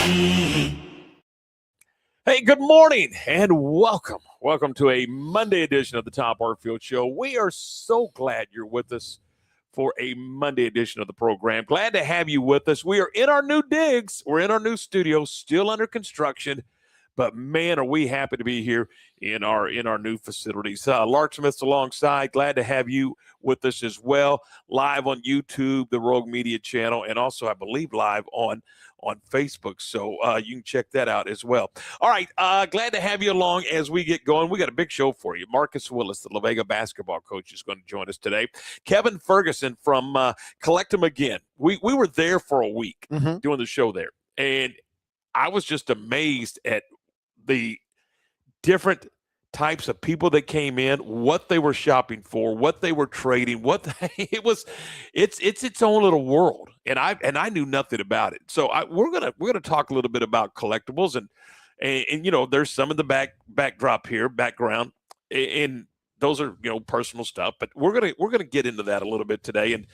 Hey, good morning and welcome. Welcome to a Monday edition of the Tom Barfield Show. We are so glad you're with us for a Monday edition of the program. Glad to have you with us. We are in our new digs. We're in our new studio, still under construction. But, man, are we happy to be here in our new facilities. Lark Smith's alongside. Glad to have you with us as well. Live on YouTube, the Rogue Media channel, and also, I believe, live on Facebook. So you can check that out as well. All right, glad to have you along as we get going. We got a big show for you. Marcus Willis, the La Vega basketball coach, is going to join us today. Kevin Ferguson from Collect 'em Again. We were there for a week doing the show there, and I was just amazed at the different types of people that came in, what they were shopping for, what they were trading, it's its own little world, and I knew nothing about it. So we're gonna talk a little bit about collectibles and you know, there's some of the background, and those are, you know, personal stuff, but we're gonna get into that a little bit today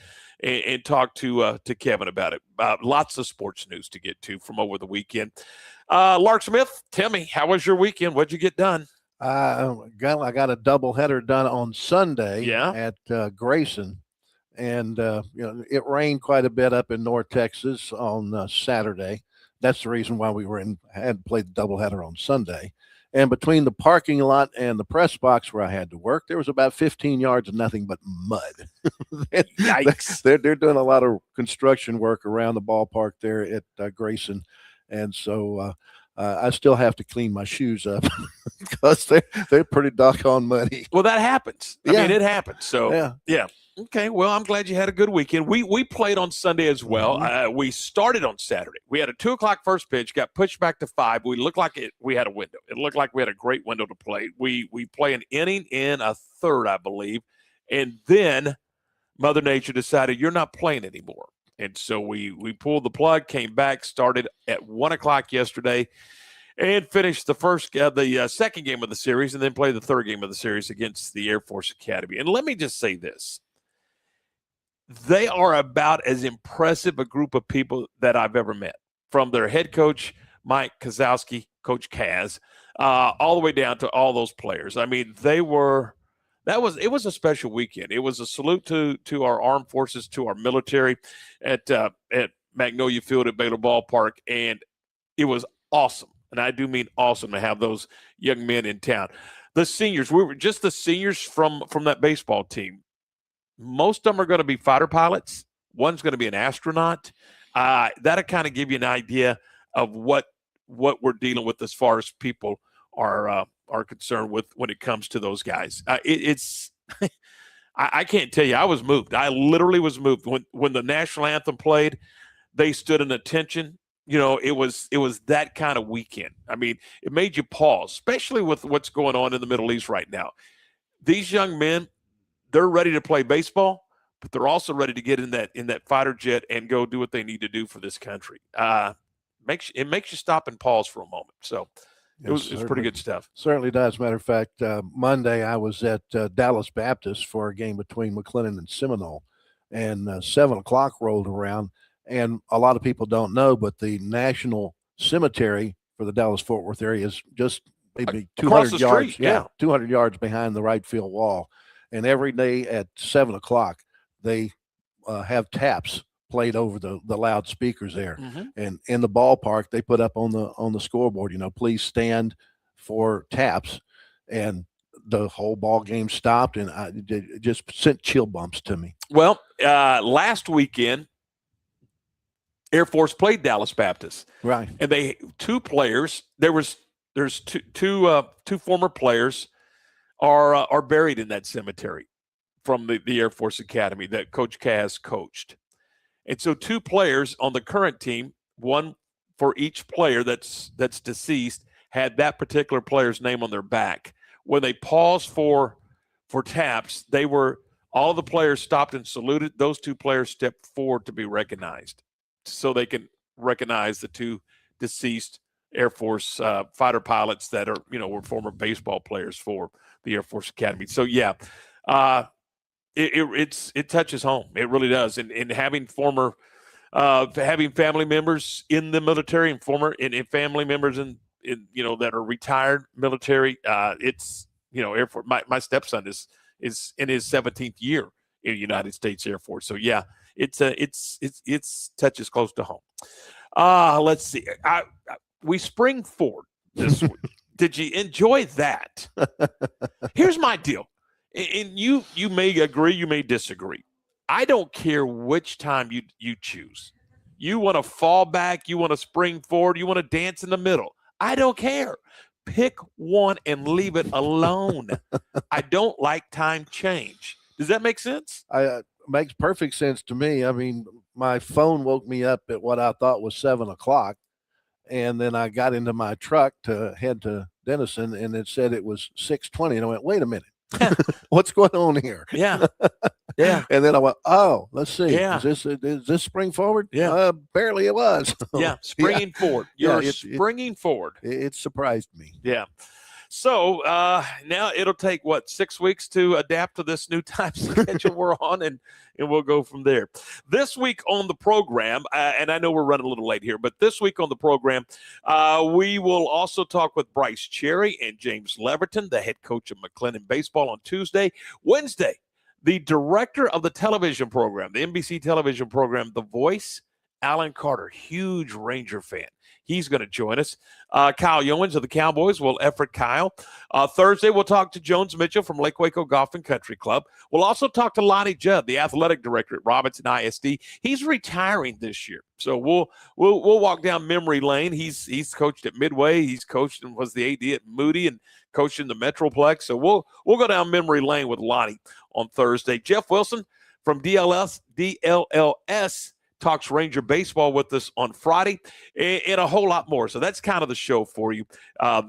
and talk to Kevin about it. Lots of sports news to get to from over the weekend. Lark Smith, tell me, how was your weekend? What'd you get done? I got a doubleheader done on Sunday at Grayson, and you know, it rained quite a bit up in North Texas on Saturday. That's the reason why we had to play the doubleheader on Sunday. And between the parking lot and the press box where I had to work, there was about 15 yards of nothing but mud. Yikes! They're doing a lot of construction work around the ballpark there at Grayson, and so I still have to clean my shoes up because they're pretty doggone muddy. Well, that happens. I mean, it happens. So yeah. Okay, well, I'm glad you had a good weekend. We played on Sunday as well. We started on Saturday. We had a 2:00 first pitch, got pushed back to 5. We looked like we had a window. It looked like we had a great window to play. We play an inning in a third, I believe, and then Mother Nature decided you're not playing anymore. And so we pulled the plug, came back, started at 1:00 yesterday, and finished the second game of the series, and then played the third game of the series against the Air Force Academy. And let me just say this. They are about as impressive a group of people that I've ever met, from their head coach, Mike Kozowski, Coach Kaz, all the way down to all those players. I mean, it was a special weekend. It was a salute to our armed forces, to our military at Magnolia Field at Baylor Ballpark, and it was awesome. And I do mean awesome to have those young men in town. The seniors, we were just the seniors from that baseball team. Most of them are going to be fighter pilots. One's going to be an astronaut. That'll kind of give you an idea of what we're dealing with as far as people are concerned with when it comes to those guys. I can't tell you. I was moved. I literally was moved when the national anthem played. They stood in attention. You know, it was that kind of weekend. I mean, it made you pause, especially with what's going on in the Middle East right now. These young men, they're ready to play baseball, but they're also ready to get in that fighter jet and go do what they need to do for this country. It makes you stop and pause for a moment. So it was pretty good stuff. Certainly does. Matter of fact, Monday I was at Dallas Baptist for a game between McLennan and Seminole, and 7:00 rolled around. And a lot of people don't know, but the national cemetery for the Dallas-Fort Worth area is just maybe 200 yards. Yeah, 200 yards behind the right field wall. And every day at 7:00, they have taps played over the loudspeakers there. And in the ballpark, they put up on the scoreboard, you know, please stand for taps. And the whole ball game stopped, and it just sent chill bumps to me. Well, last weekend, Air Force played Dallas Baptist, right? And two players. There's two former players are buried in that cemetery from the Air Force Academy that Coach Kaz coached. And so two players on the current team, one for each player that's deceased, had that particular player's name on their back. When they paused for taps, all the players stopped and saluted. Those two players stepped forward to be recognized, so they can recognize the two deceased Air Force fighter pilots that were former baseball players for the Air Force Academy. So yeah, it touches home. It really does. And having former having family members in the military and and family members in that are retired military. It's Air Force. My stepson is in his 17th year in the United States Air Force. So yeah, it's touches close to home. Let's see. We spring forward this week. Did you enjoy that? Here's my deal. And you may agree, you may disagree. I don't care which time you choose. You want to fall back, you want to spring forward, you want to dance in the middle. I don't care. Pick one and leave it alone. I don't like time change. Does that make sense? Makes perfect sense to me. I mean, my phone woke me up at what I thought was 7 o'clock. And then I got into my truck to head to Denison, and it said it was 6:20. And I went, wait a minute. What's going on here? Yeah. Yeah. And then I went, oh, let's see. Yeah. Is this spring forward? Yeah. Apparently it was. Yeah. Springing forward. You're springing forward. It surprised me. Yeah. So now it'll take 6 weeks to adapt to this new time schedule we're on, and we'll go from there. This week on the program, and I know we're running a little late here, but this week on the program, we will also talk with Bryce Cherry and James Leverton, the head coach of McLennan Baseball, on Tuesday. Wednesday, the director of the television program, the NBC television program, The Voice, Alan Carter, huge Ranger fan. He's going to join us. Kyle Yowens of the Cowboys will effort Kyle. Thursday, we'll talk to Jones Mitchell from Lake Waco Golf and Country Club. We'll also talk to Lonnie Judd, the athletic director at Robinson ISD. He's retiring this year, so we'll walk down memory lane. He's coached at Midway. He's coached and was the AD at Moody and coached in the Metroplex. So we'll go down memory lane with Lonnie on Thursday. Jeff Wilson from DLS talks Ranger baseball with us on Friday, and a whole lot more. So that's kind of the show for you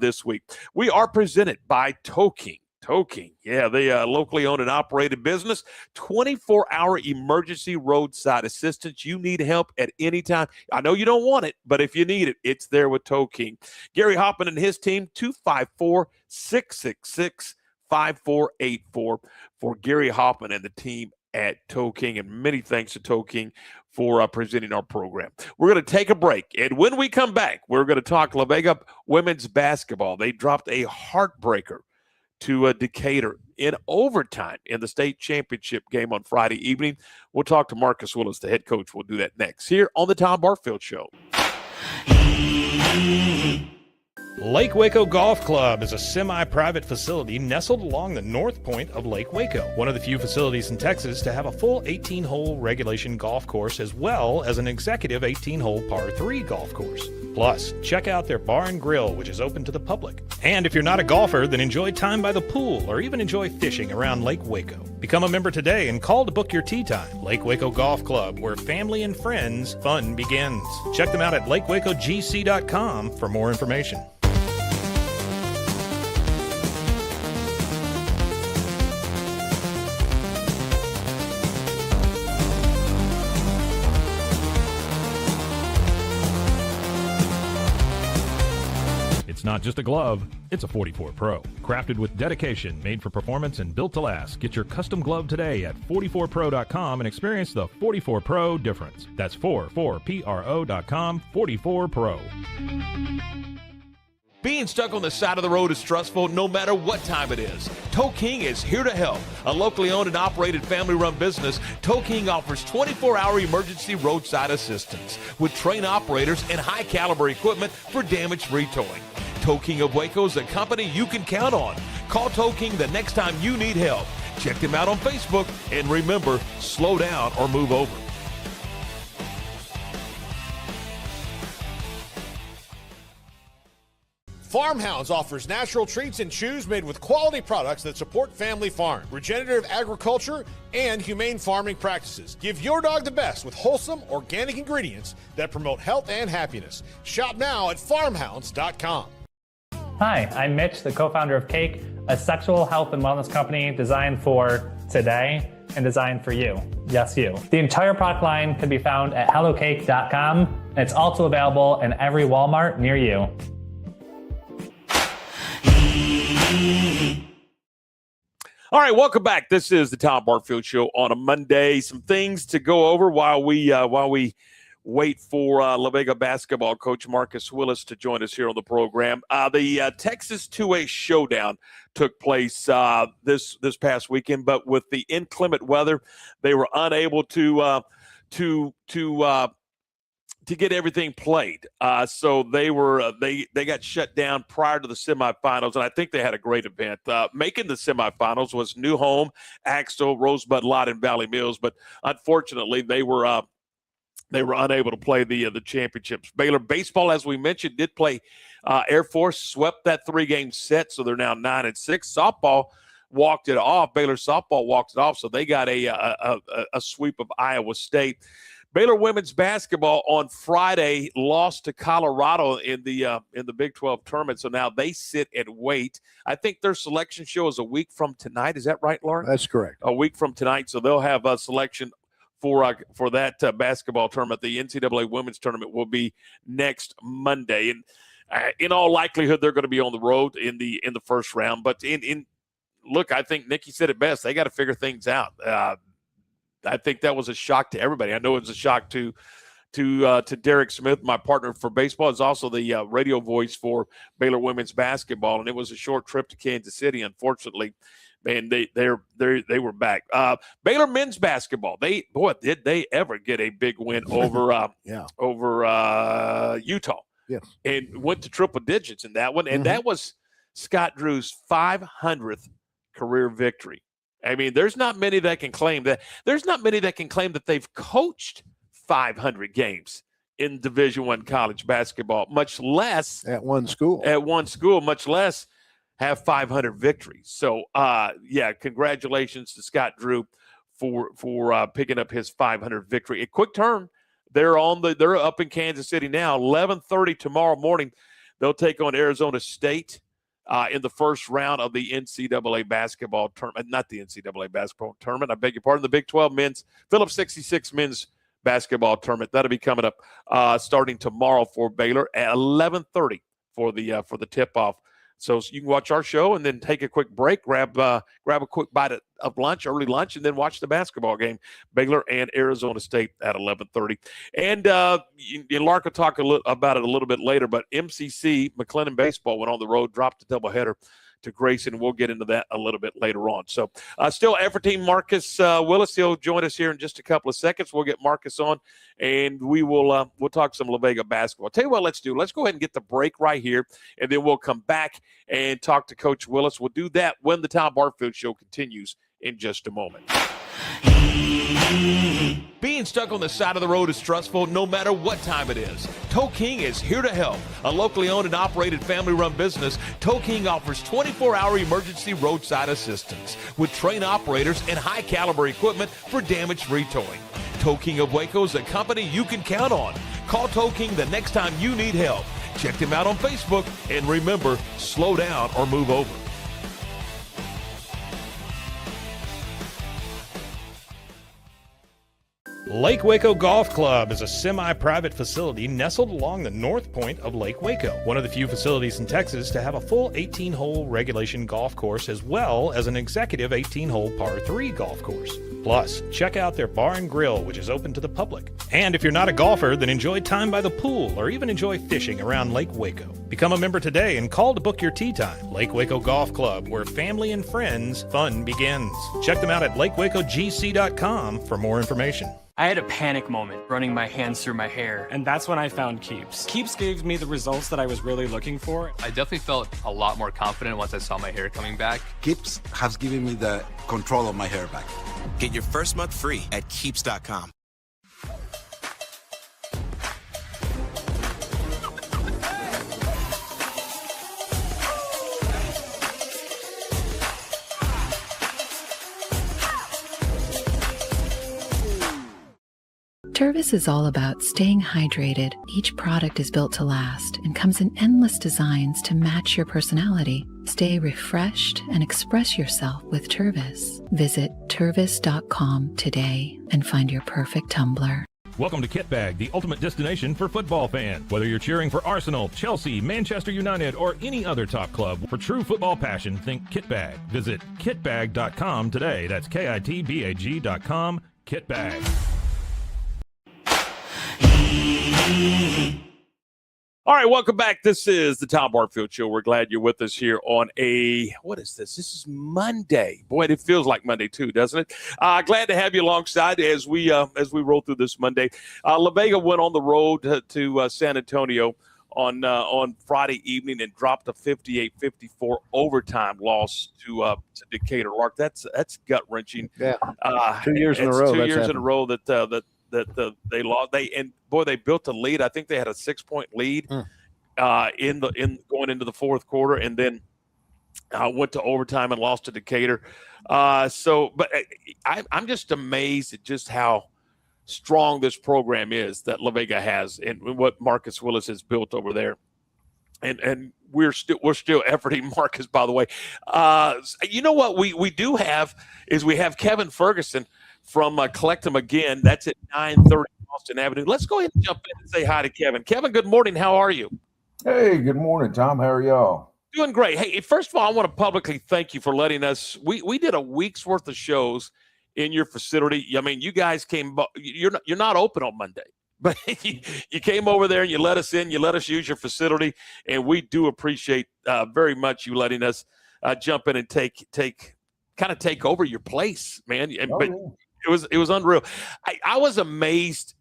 this week. We are presented by Toking. Toking, yeah, they locally owned and operated business, 24-hour emergency roadside assistance. You need help at any time. I know you don't want it, but if you need it, it's there with Toking. Gary Hoppman and his team, 254-666-5484 for Gary Hoppman and the team at Toking, and many thanks to Toking for presenting our program. We're going to take a break, and when we come back, we're going to talk La Vega women's basketball. They dropped a heartbreaker to Decatur in overtime in the state championship game on Friday evening. We'll talk to Marcus Willis, the head coach. We'll do that next here on the Tom Barfield Show. Lake Waco Golf Club is a semi-private facility nestled along the north point of Lake Waco, one of the few facilities in Texas to have a full 18-hole regulation golf course as well as an executive 18-hole par 3 golf course. Plus, check out their bar and grill, which is open to the public. And if you're not a golfer, then enjoy time by the pool or even enjoy fishing around Lake Waco. Become a member today and call to book your tee time. Lake Waco Golf Club, where family and friends fun begins. Check them out at lakewacogc.com for more information. It's not just a glove, it's a 44 Pro. Crafted with dedication, made for performance, and built to last. Get your custom glove today at 44pro.com and experience the 44 Pro difference. That's 44pro.com, 44 Pro. Being stuck on the side of the road is stressful no matter what time it is. Toking is here to help. A locally owned and operated family-run business, Toking offers 24-hour emergency roadside assistance with trained operators and high-caliber equipment for damage-free towing. Toking of Waco is a company you can count on. Call Toking the next time you need help. Check them out on Facebook, and remember, slow down or move over. Farmhounds offers natural treats and chews made with quality products that support family farm, regenerative agriculture, and humane farming practices. Give your dog the best with wholesome, organic ingredients that promote health and happiness. Shop now at farmhounds.com. Hi, I'm Mitch, the co-founder of Cake, a sexual health and wellness company designed for today and designed for you. Yes, you. The entire product line can be found at hellocake.com, and it's also available in every Walmart near you. All right, welcome back. This is the Tom Barfield Show on a Monday. Some things to go over while we wait for La Vega basketball coach Marcus Willis to join us here on the program. The Texas 2A showdown took place this past weekend, but with the inclement weather, they were unable to get everything played. So they got shut down prior to the semifinals, and I think they had a great event. Making the semifinals was New Home, Axtell, Rosebud Lot, and Valley Mills, but unfortunately they were unable to play the championships. Baylor baseball, as we mentioned, did play Air Force, swept that 3-game set, so they're now 9-6. Softball walked it off. Baylor softball walked it off, so they got a sweep of Iowa State. Baylor women's basketball on Friday lost to Colorado in the Big 12 tournament, so now they sit and wait. I think their selection show is a week from tonight. Is that right, Lauren? That's correct. A week from tonight, so they'll have a selection for that basketball tournament. The NCAA women's tournament will be next Monday, and in all likelihood, they're going to be on the road in the first round. But look, I think Nikki said it best. They got to figure things out. I think that was a shock to everybody. I know it was a shock to Derek Smith, my partner for baseball. Is also the radio voice for Baylor women's basketball, and it was a short trip to Kansas City, unfortunately. And they were back. Baylor men's basketball. Did they ever get a big win over Utah? Yes, and went to triple digits in that one. And that was Scott Drew's 500th career victory. I mean, there's not many that can claim that. There's not many that can claim that they've coached 500 games in Division I college basketball, much less at one school. Much less have 500 victories. So, congratulations to Scott Drew for picking up his 500 victory. A quick turn. They're up in Kansas City now. 11:30 tomorrow morning. They'll take on Arizona State in the first round of the NCAA basketball tournament. Not the NCAA basketball tournament. I beg your pardon. The Big 12 men's Phillips 66 men's basketball tournament. That'll be coming up starting tomorrow for Baylor at 11:30 for the tip-off. So you can watch our show and then take a quick break, grab a quick bite of lunch, early lunch, and then watch the basketball game, Baylor and Arizona State at 11:30. And Lark will talk about it a little bit later, but MCC, McLennan Baseball, went on the road, dropped a doubleheader to Grayson. We'll get into that a little bit later on. So still effort team Marcus Willis. He'll join us here in just a couple of seconds. We'll get Marcus on, and we'll talk some La Vega basketball. I'll tell you what, let's do. Let's go ahead and get the break right here, and then we'll come back and talk to Coach Willis. We'll do that when the Tom Barfield Show continues in just a moment. Being stuck on the side of the road is stressful no matter what time it is. Tow King is here to help. A locally owned and operated family-run business, Tow King offers 24-hour emergency roadside assistance with trained operators and high-caliber equipment for damage-free towing. Tow King of Waco is a company you can count on. Call Tow King the next time you need help. Check them out on Facebook, and remember, slow down or move over. Lake Waco Golf Club is a semi-private facility nestled along the north point of Lake Waco, one of the few facilities in Texas to have a full 18-hole regulation golf course as well as an executive 18-hole par 3 golf course. Plus, check out their bar and grill, which is open to the public. And if you're not a golfer, then enjoy time by the pool or even enjoy fishing around Lake Waco. Become a member today and call to book your tee time. Lake Waco Golf Club, where family and friends fun begins. Check them out at lakewacogc.com for more information. I had a panic moment running my hands through my hair, and that's when I found Keeps. Keeps gave me the results that I was really looking for. I definitely felt a lot more confident once I saw my hair coming back. Keeps has given me the control of my hair back. Get your first month free at Keeps.com. Tervis is all about staying hydrated. Each product is built to last and comes in endless designs to match your personality. Stay refreshed and express yourself with Tervis. Visit Tervis.com today and find your perfect tumbler. Welcome to Kitbag, the ultimate destination for football fans. Whether you're cheering for Arsenal, Chelsea, Manchester United, or any other top club, for true football passion, think Kitbag. Visit kitbag.com today. That's Kitbag.com. Kitbag. All right, welcome back. This is the Tom Barfield Show. We're glad you're with us here on what is this? This is Monday. Boy, it feels like Monday too, doesn't it? Glad to have you alongside as we roll through this Monday. La Vega went on the road to San Antonio on Friday evening and dropped a 58-54 overtime loss to Decatur. Lark, that's gut wrenching. Yeah, 2 years in a row. 2 years in a row that they lost. They built a lead. I think they had a 6-point lead in going into the fourth quarter, and then went to overtime and lost to Decatur. But I'm just amazed at just how strong this program is that La Vega has, and what Marcus Willis has built over there. And we're still efforting Marcus, by the way. You know what we do have is we have Kevin Ferguson from Collect 'em Again. That's at 930 Austin Avenue. Let's go ahead and jump in and say hi to Kevin. Kevin, good morning. How are you? Hey, good morning, Tom. How are y'all? Doing great. Hey, first of all, I want to publicly thank you for letting us. We did a week's worth of shows in your facility. I mean, you guys came. You're not open on Monday, but you came over there and you let us in. You let us use your facility, and we do appreciate very much you letting us jump in and take over your place, man. But it was unreal. I was amazed,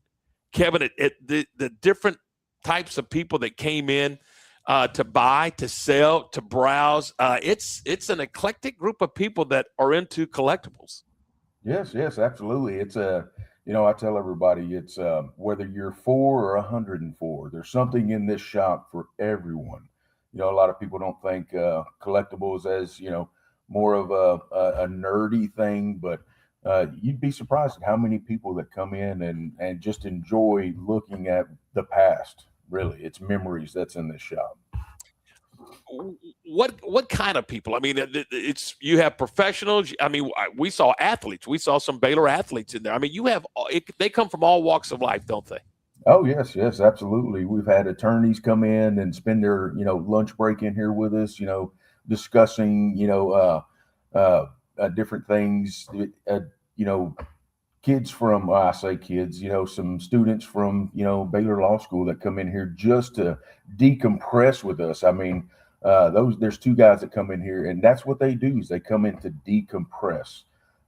Kevin, at the different types of people that came in to buy, to sell, to browse. It's an eclectic group of people that are into collectibles. Yes, absolutely. It's I tell everybody it's whether you're 4 or 104, there's something in this shop for everyone. A lot of people don't think collectibles as, more of a nerdy thing, but you'd be surprised at how many people that come in and just enjoy looking at the past. Really, it's memories that's in this shop. What kind of people? I mean, you have professionals. I mean, we saw athletes. We saw some Baylor athletes in there. I mean, they come from all walks of life, don't they? Oh, yes, absolutely. We've had attorneys come in and spend their, lunch break in here with us, discussing, different things, kids from, I say kids, some students from, Baylor Law School that come in here just to decompress with us. I mean, there's 2 guys that come in here, and that's what they do is they come in to decompress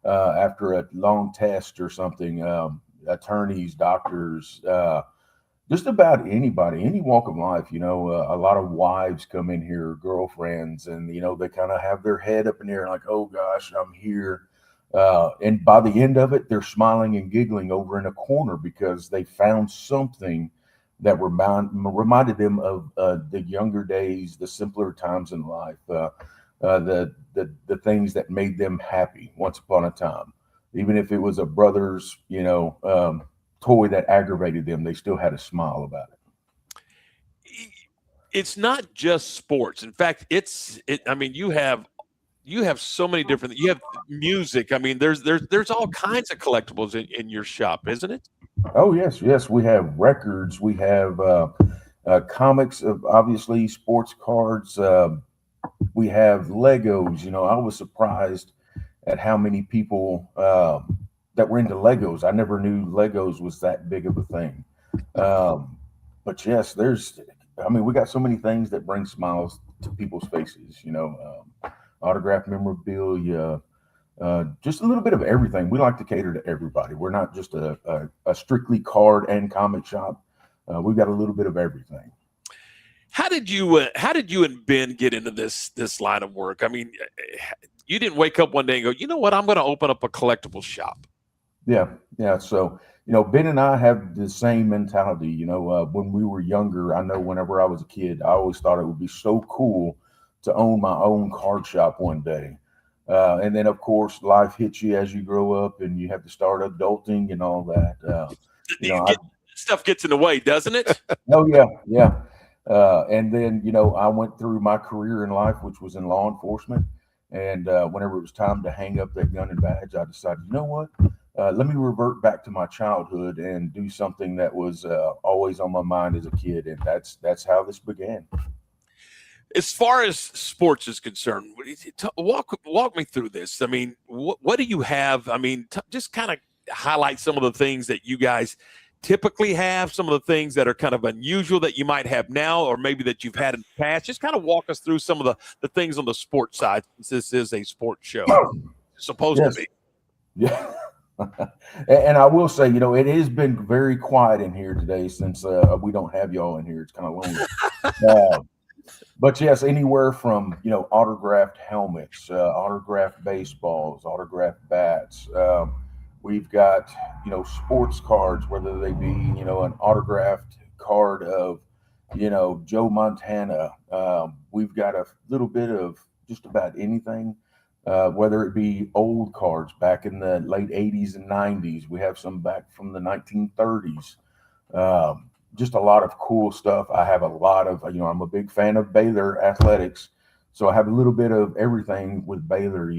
after a long test or something. Attorneys, doctors, just about anybody, any walk of life. A lot of wives come in here, girlfriends, and they kind of have their head up in the air like, oh gosh, I'm here. And by the end of it, they're smiling and giggling over in a corner because they found something that reminded them of the younger days, the simpler times in life, the things that made them happy once upon a time. Even if it was a brother's, toy that aggravated them, they still had a smile about it. It's not just sports. In fact, I mean, you have so many different. You have music. I mean, there's all kinds of collectibles in your shop, isn't it? Oh yes. We have records. We have comics. Obviously, sports cards. We have Legos. I was surprised at how many people that were into Legos. I never knew Legos was that big of a thing. But yes, we got so many things that bring smiles to people's faces. Autographed memorabilia, just a little bit of everything. We like to cater to everybody. We're not just a strictly card and comic shop. We've got a little bit of everything. How did you and Ben get into this line of work? I mean, you didn't wake up one day and go, you know what, I'm going to open up a collectible shop. Yeah. So, Ben and I have the same mentality. When we were younger, I know whenever I was a kid, I always thought it would be so cool to own my own card shop one day. And then, of course, life hits you as you grow up and you have to start adulting and all that. Stuff gets in the way, doesn't it? Oh, yeah. And then, I went through my career in life, which was in law enforcement. And whenever it was time to hang up that gun and badge, I decided, you know what? Let me revert back to my childhood and do something that was always on my mind as a kid. And that's how this began. As far as sports is concerned, walk me through this. I mean, what do you have? I mean, just kind of highlight some of the things that you guys typically have, some of the things that are kind of unusual that you might have now, or maybe that you've had in the past? Just kind of walk us through some of the things on the sports side, since this is a sports show. It's supposed to be. Yeah. And I will say, it has been very quiet in here today since we don't have y'all in here. It's kind of lonely. But yes, anywhere from, autographed helmets, autographed baseballs, autographed bats. We've got, sports cards, whether they be, an autographed card of, Joe Montana. We've got a little bit of just about anything. Whether it be old cards back in the late 80s and 90s. We have some back from the 1930s. Just a lot of cool stuff. I have a lot of, I'm a big fan of Baylor athletics. So I have a little bit of everything with Baylor,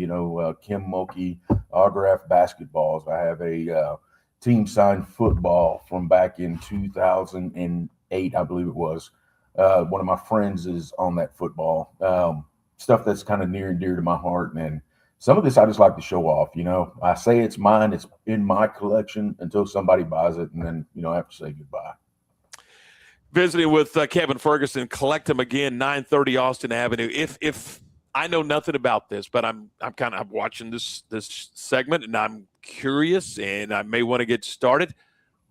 Kim Mulkey, autographed basketballs. I have a team signed football from back in 2008, I believe it was. One of my friends is on that football. Stuff that's kind of near and dear to my heart. And some of this I just like to show off. I say it's mine, it's in my collection until somebody buys it, and then, I have to say goodbye. Visiting with Kevin Ferguson, Collect 'Em Again, 930 Austin Avenue. If I know nothing about this, but I'm watching this segment, and I'm curious, and I may want to get started.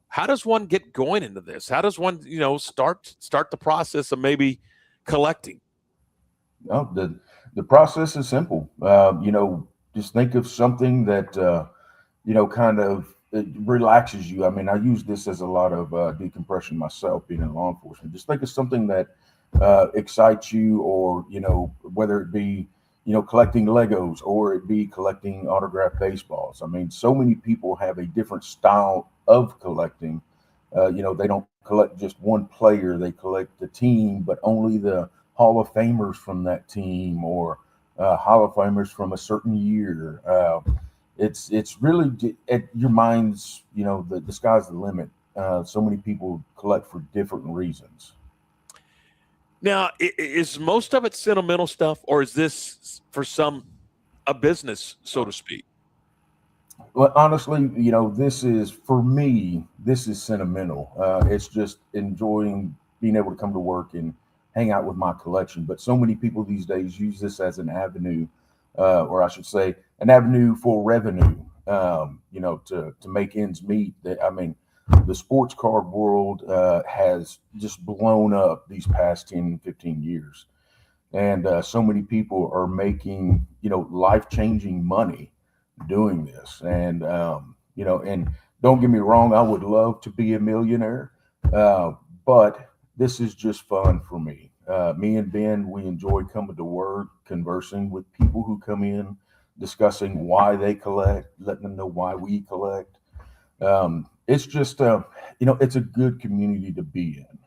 How does one get going into this? How does one, start the process of maybe collecting? No, the process is simple. Just think of something that, kind of it relaxes you. I mean, I use this as a lot of decompression myself, being in law enforcement. Just think of something that excites you, or, whether it be, collecting Legos, or it be collecting autographed baseballs. I mean, so many people have a different style of collecting. They don't collect just one player. They collect the team, but only the Hall of Famers from that team, or Hall of Famers from a certain year. It's really at your mind's, the sky's the limit. So many people collect for different reasons. Now, is most of it sentimental stuff, or is this for some a business, so to speak? Well, honestly, this is, for me, this is sentimental. It's just enjoying being able to come to work and hang out with my collection. But so many people these days use this as an avenue, or I should say an avenue for revenue, to make ends meet. I mean, the sports card world has just blown up these past 10, 15 years. And so many people are making, life-changing money doing this. And, and don't get me wrong, I would love to be a millionaire, but this is just fun for me. Me and Ben, we enjoy coming to work, conversing with people who come in, discussing why they collect, letting them know why we collect. It's just, it's a good community to be in.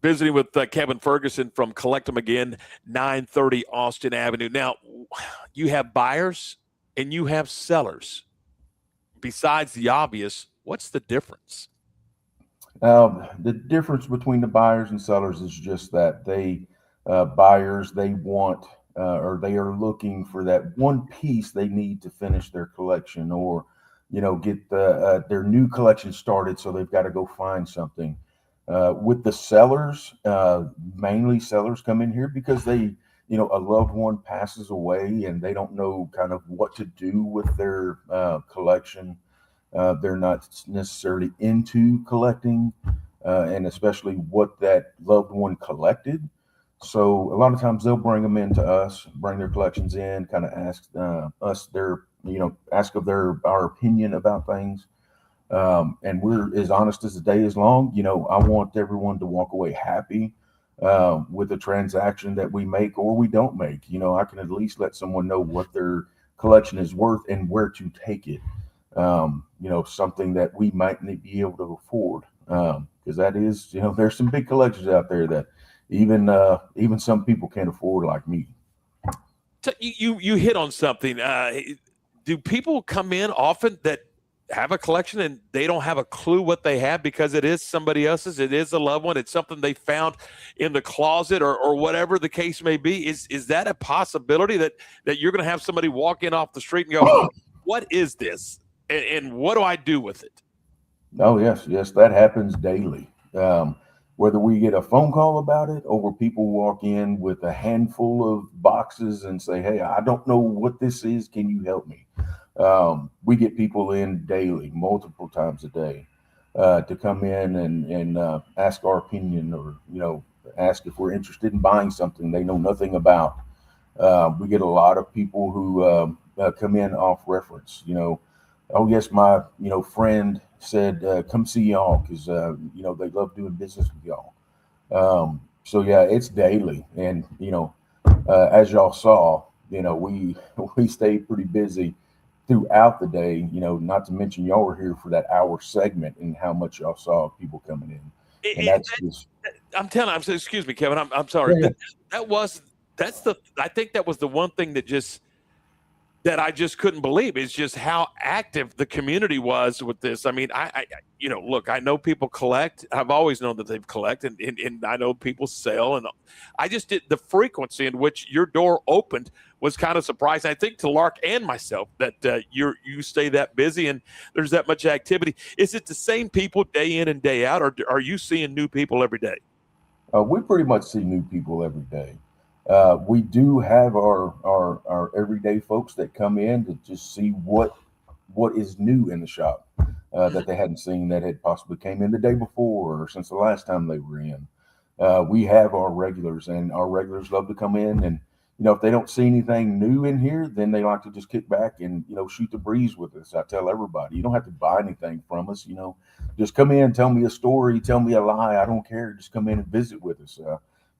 Visiting with Kevin Ferguson from Collect 'Em Again, 930 Austin Avenue. Now, you have buyers and you have sellers. Besides the obvious, what's the difference? The difference between the buyers and sellers is just that buyers, they want, or they are looking for that one piece they need to finish their collection, or, get their new collection started. So they've got to go find something. With the sellers, mainly sellers come in here because they, a loved one passes away and they don't know kind of what to do with their collection. They're not necessarily into collecting, and especially what that loved one collected. So a lot of times they'll bring them into us, bring their collections in, kind of ask us ask of our opinion about things. And we're as honest as the day is long. I want everyone to walk away happy with the transaction that we make or we don't make. I can at least let someone know what their collection is worth and where to take it. Something that we might be able to afford. Because that is, there's some big collections out there that even some people can't afford, like me. So you hit on something. Do people come in often that have a collection and they don't have a clue what they have because it is somebody else's, it is a loved one, it's something they found in the closet or whatever the case may be? Is that a possibility that you're going to have somebody walk in off the street and go, what is this? And what do I do with it? Oh, yes, yes, that happens daily. Whether we get a phone call about it or where people walk in with a handful of boxes and say, "Hey, I don't know what this is. Can you help me?" We get people in daily, multiple times a day, to come in and ask our opinion, or ask if we're interested in buying something they know nothing about. We get a lot of people who come in off reference. Oh yes, my friend said come see y'all because they love doing business with y'all. So yeah, it's daily, and as y'all saw, we we stay pretty busy throughout the day. Not to mention y'all were here for that hour segment, and how much y'all saw people coming in, and that's just. Excuse me, Kevin. I'm sorry. Yeah. I think that was the one thing that I just couldn't believe, is just how active the community was with this. I mean, look, I know people collect. I've always known that they've collected, and I know people sell. And I just did the frequency in which your door opened was kind of surprising. I think to Lark and myself that you stay that busy and there's that much activity. Is it the same people day in and day out, or are you seeing new people every day? We pretty much see new people every day. We do have our everyday folks that come in to just see what is new in the shop that they hadn't seen, that had possibly came in the day before or since the last time they were in. We have our regulars, and our regulars love to come in, and if they don't see anything new in here, then they like to just kick back and shoot the breeze with us. I tell everybody, you don't have to buy anything from us. Just come in, tell me a story, tell me a lie. I don't care. Just come in and visit with us.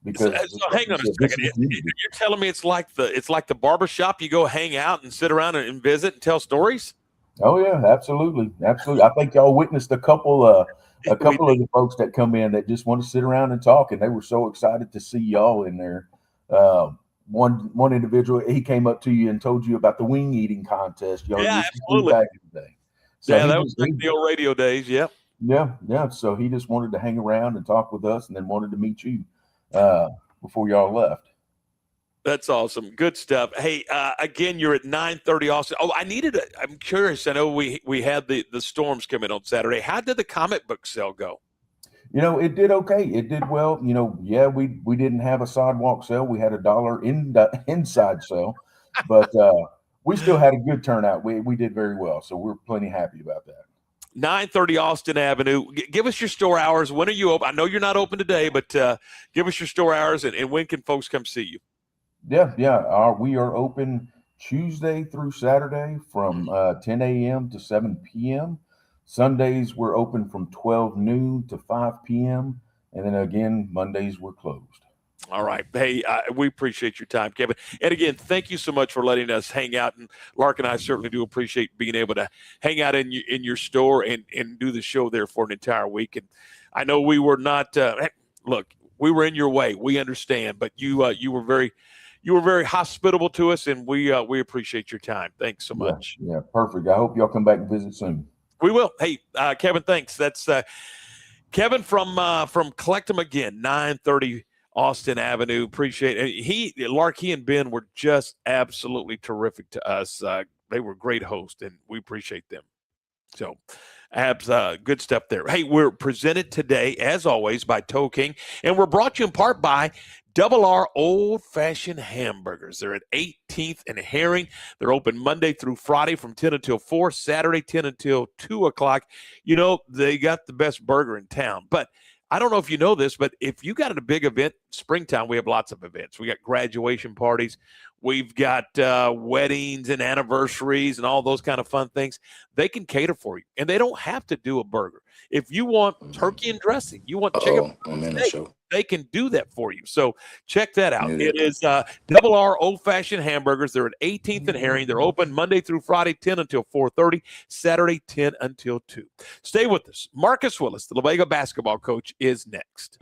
Because hang on a second. You're telling me it's like the barbershop. You go hang out and sit around and visit and tell stories? Oh yeah, absolutely. I think y'all witnessed a couple of the folks that come in that just want to sit around and talk, and they were so excited to see y'all in there. One individual, he came up to you and told you about the wing eating contest y'all used to do back in the day. So yeah, that was like the old radio days. Yep. Yeah. So he just wanted to hang around and talk with us, and then wanted to meet you before y'all left. That's awesome. Good stuff. Hey, again, you're at 9:30 Austin. Oh, I'm curious. I know we had the storms come in on Saturday. How did the comic book sale go? It did okay. It did well. We didn't have a sidewalk sale. We had $1 inside sale, but we still had a good turnout. We did very well, so we're plenty happy about that. 930 Austin Avenue. Give us your store hours. When are you open? I know you're not open today, but give us your store hours, and when can folks come see you? Yeah. We are open Tuesday through Saturday from 10 a.m. to 7 p.m. Sundays we're open from 12 noon to 5 p.m. And then again, Mondays we're closed. All right. Hey, we appreciate your time, Kevin. And again, thank you so much for letting us hang out. And Lark and I certainly do appreciate being able to hang out in your store and do the show there for an entire week. And I know we were not look, we were in your way. We understand, but you were very hospitable to us, and we appreciate your time. Thanks so much. Yeah, perfect. I hope y'all come back and visit soon. We will. Hey, Kevin, thanks. That's Kevin from Collect 'em Again, 930 Austin Avenue. Appreciate it. Lark, he and Ben were just absolutely terrific to us. They were great hosts, and we appreciate them. So, good stuff there. Hey, we're presented today, as always, by Toe King, and we're brought to you in part by Double R Old Fashioned Hamburgers. They're at 18th and Herring. They're open Monday through Friday from 10 until 4, Saturday 10 until 2 o'clock. They got the best burger in town. But I don't know if you know this, but if you got a big event, springtime, we have lots of events. We got graduation parties. We've got weddings and anniversaries and all those kind of fun things. They can cater for you, and they don't have to do a burger. If you want turkey and dressing, you want chicken, they can do that for you. So check that out. It is Double R Old Fashioned Hamburgers. They're at 18th and Herring. They're open Monday through Friday, 10 until 4:30, Saturday, 10 until 2. Stay with us. Marcus Willis, the La Vega basketball coach, is next.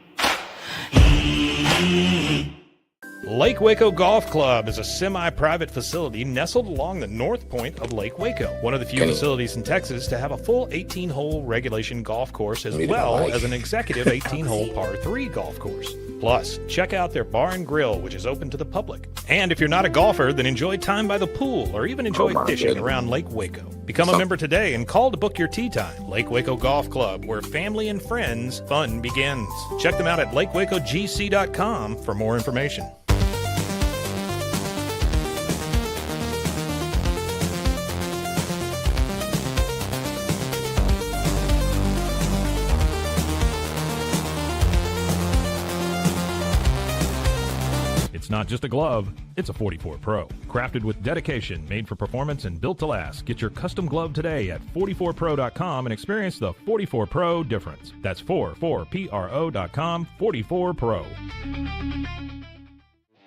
Lake Waco Golf Club is a semi-private facility nestled along the north point of Lake Waco, one of the few facilities in Texas to have a full 18-hole regulation golf course as well as an executive 18-hole par 3 golf course. Plus, check out their bar and grill, which is open to the public. And if you're not a golfer, then enjoy time by the pool or even enjoy fishing around Lake Waco. Become a member today and call to book your tee time. Lake Waco Golf Club, where family and friends fun begins. Check them out at lakewacogc.com for more information. It's not just a glove, it's a 44 Pro. Crafted with dedication, made for performance, and built to last. Get your custom glove today at 44pro.com and experience the 44 Pro difference. That's 44pro.com, 44 Pro.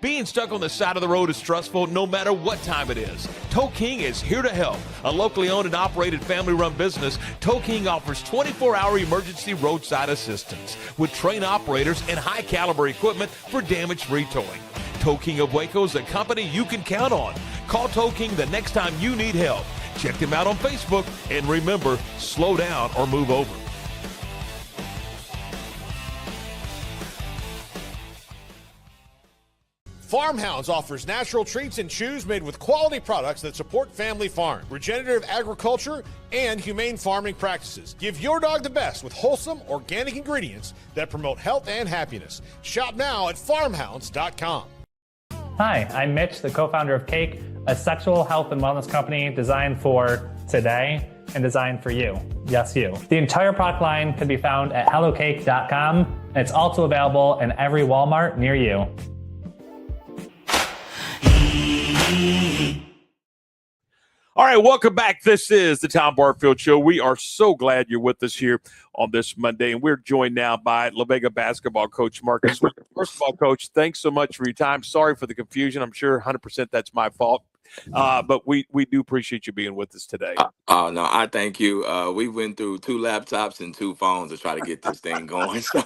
Being stuck on the side of the road is stressful no matter what time it is. Tow King is here to help. A locally owned and operated family-run business, Tow King offers 24-hour emergency roadside assistance with trained operators and high-caliber equipment for damage-free towing. Tow King of Waco is a company you can count on. Call Tow King the next time you need help. Check them out on Facebook, and remember, slow down or move over. Farmhounds offers natural treats and chews made with quality products that support family farm, regenerative agriculture, and humane farming practices. Give your dog the best with wholesome, organic ingredients that promote health and happiness. Shop now at farmhounds.com. Hi, I'm Mitch, the co-founder of Cake, a sexual health and wellness company designed for today and designed for you. Yes, you. The entire product line can be found at hellocake.com, and it's also available in every Walmart near you. All right, welcome back. This is the Tom Barfield Show. We are so glad you're with us here on this Monday, and we're joined now by La Vega basketball coach Marcus. First of all, Coach, thanks so much for your time. Sorry for the confusion. I'm sure 100% that's my fault, but we do appreciate you being with us today. No, I thank you. We went through 2 laptops and 2 phones to try to get this thing going. So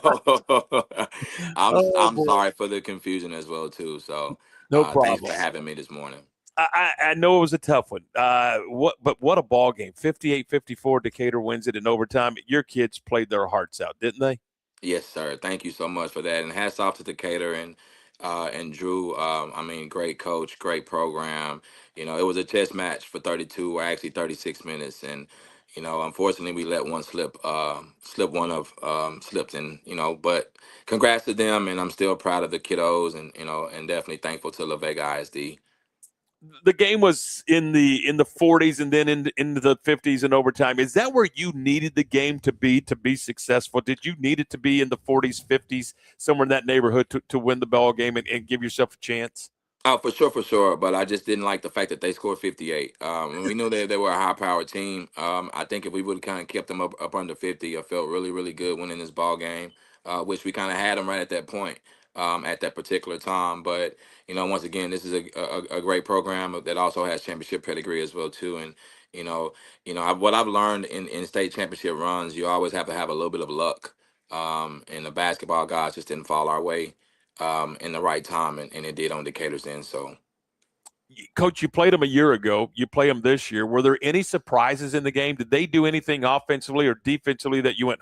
I'm sorry for the confusion as well too. So no problem. Thanks for having me this morning. I know it was a tough one. But what a ball game. 58-54, Decatur wins it in overtime. Your kids played their hearts out, didn't they? Yes, sir. Thank you so much for that. And hats off to Decatur and Drew. I mean, great coach, great program. You know, it was a test match for 32 or actually 36 minutes. And, you know, unfortunately we let one slip slipped in, you know, but congrats to them. And I'm still proud of the kiddos and, you know, and definitely thankful to La Vega ISD. The game was in the 40s and then into the 50s in overtime. Is that where you needed the game to be successful? Did you need it to be in the 40s, 50s, somewhere in that neighborhood to win the ball game and give yourself a chance? Oh, for sure. But I just didn't like the fact that they scored 58. We knew that they were a high-powered team. I think if we would have kind of kept them up under 50, I felt really, really good winning this ball game, which we kind of had them right at that point. At that particular time, but you know, once again, this is a great program that also has championship pedigree as well too. And what I've learned in state championship runs, you always have to have a little bit of luck. And the basketball guys just didn't fall our way in the right time, and it did on Decatur's end. So, Coach, you played them a year ago. You play them this year. Were there any surprises in the game? Did they do anything offensively or defensively that you went,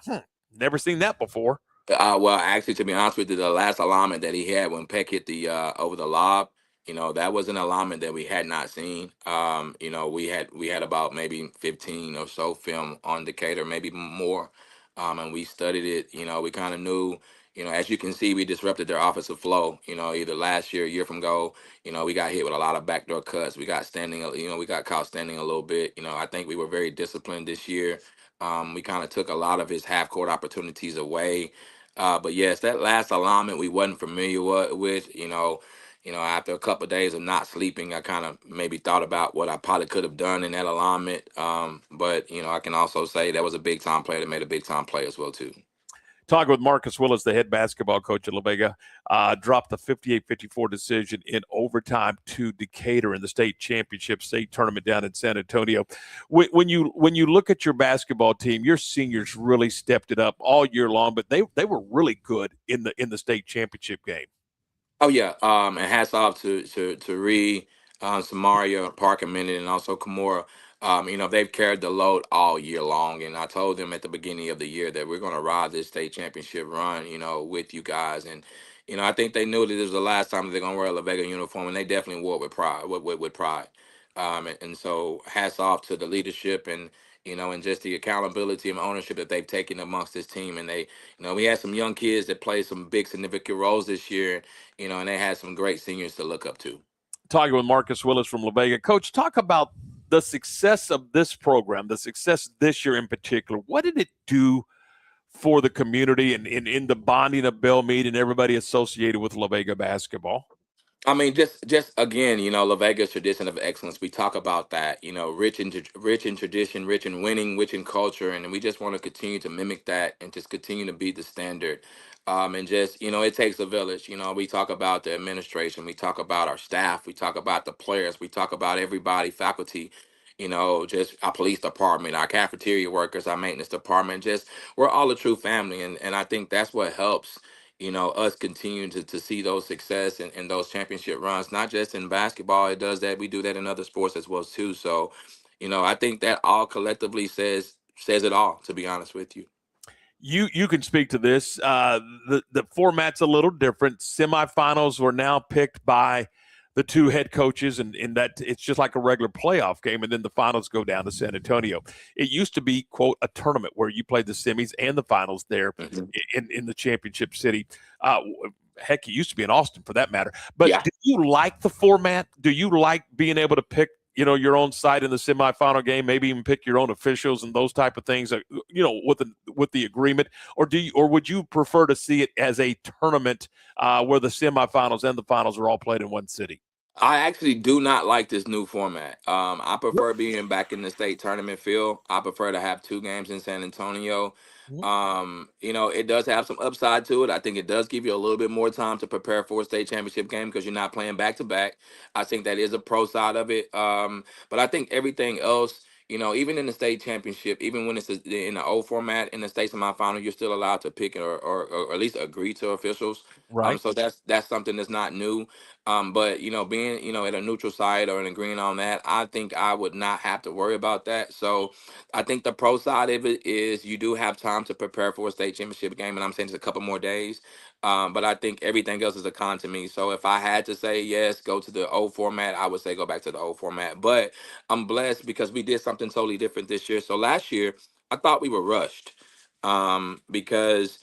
never seen that before? Well, actually, to be honest with you, the last alignment that he had when Peck hit the over the lob, you know, that was an alignment that we had not seen. You know, we had about maybe 15 or so film on Decatur, maybe more, and we studied it. You know, we kind of knew. You know, as you can see, we disrupted their offensive flow. You know, either last year, a year from ago, you know, we got hit with a lot of backdoor cuts. We got standing. You know, we got caught standing a little bit. You know, I think we were very disciplined this year. We kind of took a lot of his half-court opportunities away. But yes, that last alignment we wasn't familiar with. You know, after a couple of days of not sleeping, I kind of maybe thought about what I probably could have done in that alignment. But you know, I can also say that was a big-time player that made a big-time play as well too. Talking with Marcus Willis, the head basketball coach at La Vega, dropped the 58-54 decision in overtime to Decatur in the state tournament down in San Antonio. When you look at your basketball team, your seniors really stepped it up all year long, but they were really good in the state championship game. Oh yeah, and hats off to Ree, Samaria, Parker Minute, and also Kimura. You know, they've carried the load all year long, and I told them at the beginning of the year that we're going to ride this state championship run, you know, with you guys. And I think they knew that this was the last time that they're gonna wear a La Vega uniform, and they definitely wore it with pride. With pride, and so hats off to the leadership and just the accountability and ownership that they've taken amongst this team. And we had some young kids that played some big significant roles this year, and they had some great seniors to look up to. Talking with Marcus Willis from La Vega. Coach, talk about the success of this program, the success this year in particular. What did it do for the community and in the bonding of Bellmead and everybody associated with La Vega basketball? I mean, just again, La Vega's tradition of excellence. We talk about that, rich in tradition, rich in winning, rich in culture, and we just want to continue to mimic that and just continue to be the standard. And just it takes a village. We talk about the administration, we talk about our staff, we talk about the players, we talk about everybody, faculty. Just our police department, our cafeteria workers, our maintenance department. Just we're all a true family, and I think that's what helps us continue to see those success and those championship runs, not just in basketball. It does that. We do that in other sports as well too. So, I think that all collectively says it all, to be honest with you. You can speak to this. The format's a little different. Semifinals were now picked by the two head coaches, and in that it's just like a regular playoff game, and then the finals go down to San Antonio. It used to be, quote, a tournament where you played the semis and the finals there in the championship city. Heck, it used to be in Austin for that matter. But do you like the format? Do you like being able to pick your own side in the semifinal game, maybe even pick your own officials and those type of things, with the agreement, or would you prefer to see it as a tournament where the semifinals and the finals are all played in one city? I actually do not like this new format. I prefer being back in the state tournament field. I prefer to have 2 games in San Antonio. It does have some upside to it. I think it does give you a little bit more time to prepare for a state championship game because you're not playing back to back. I think that is a pro side of it. But I think everything else, even in the state championship, even when it's in the old format in the state semifinal, you're still allowed to pick or at least agree to officials. Right. So that's something that's not new. But being at a neutral side or agreeing on that, I think I would not have to worry about that. So I think the pro side of it is you do have time to prepare for a state championship game, and I'm saying it's a couple more days. But I think everything else is a con to me. So if I had to say yes, go to the old format, I would say go back to the old format. But I'm blessed because we did something totally different this year. So last year, I thought we were rushed because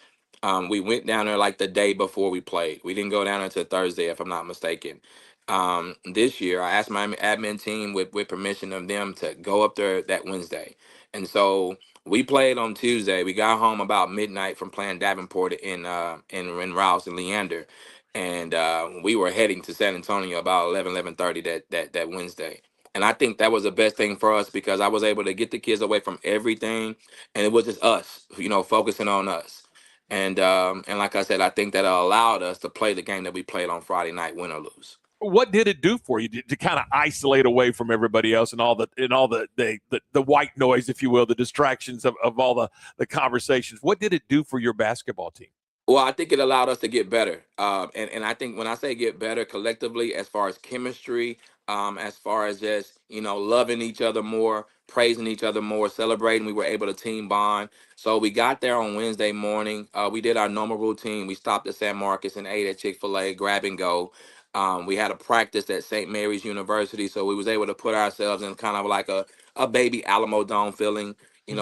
we went down there like the day before we played. We didn't go down until Thursday, if I'm not mistaken. This year, I asked my admin team with permission of them to go up there that Wednesday. And so we played on Tuesday. We got home about midnight from playing Davenport in Rouse and Leander. And we were heading to San Antonio about 11:30 that Wednesday. And I think that was the best thing for us because I was able to get the kids away from everything. And it was just us, focusing on us. And like I said, I think that allowed us to play the game that we played on Friday night, win or lose. What did it do for you to kind of isolate away from everybody else and all the white noise, if you will, the distractions of all the conversations? What did it do for your basketball team? Well, I think it allowed us to get better. And I think when I say get better collectively, as far as chemistry, as far as just, loving each other more, praising each other more, celebrating, we were able to team bond. So we got there on Wednesday morning. We did our normal routine. We stopped at San Marcos and ate at Chick-fil-A, grab and go. We had a practice at St. Mary's University. So we was able to put ourselves in kind of like a baby Alamo Dome feeling.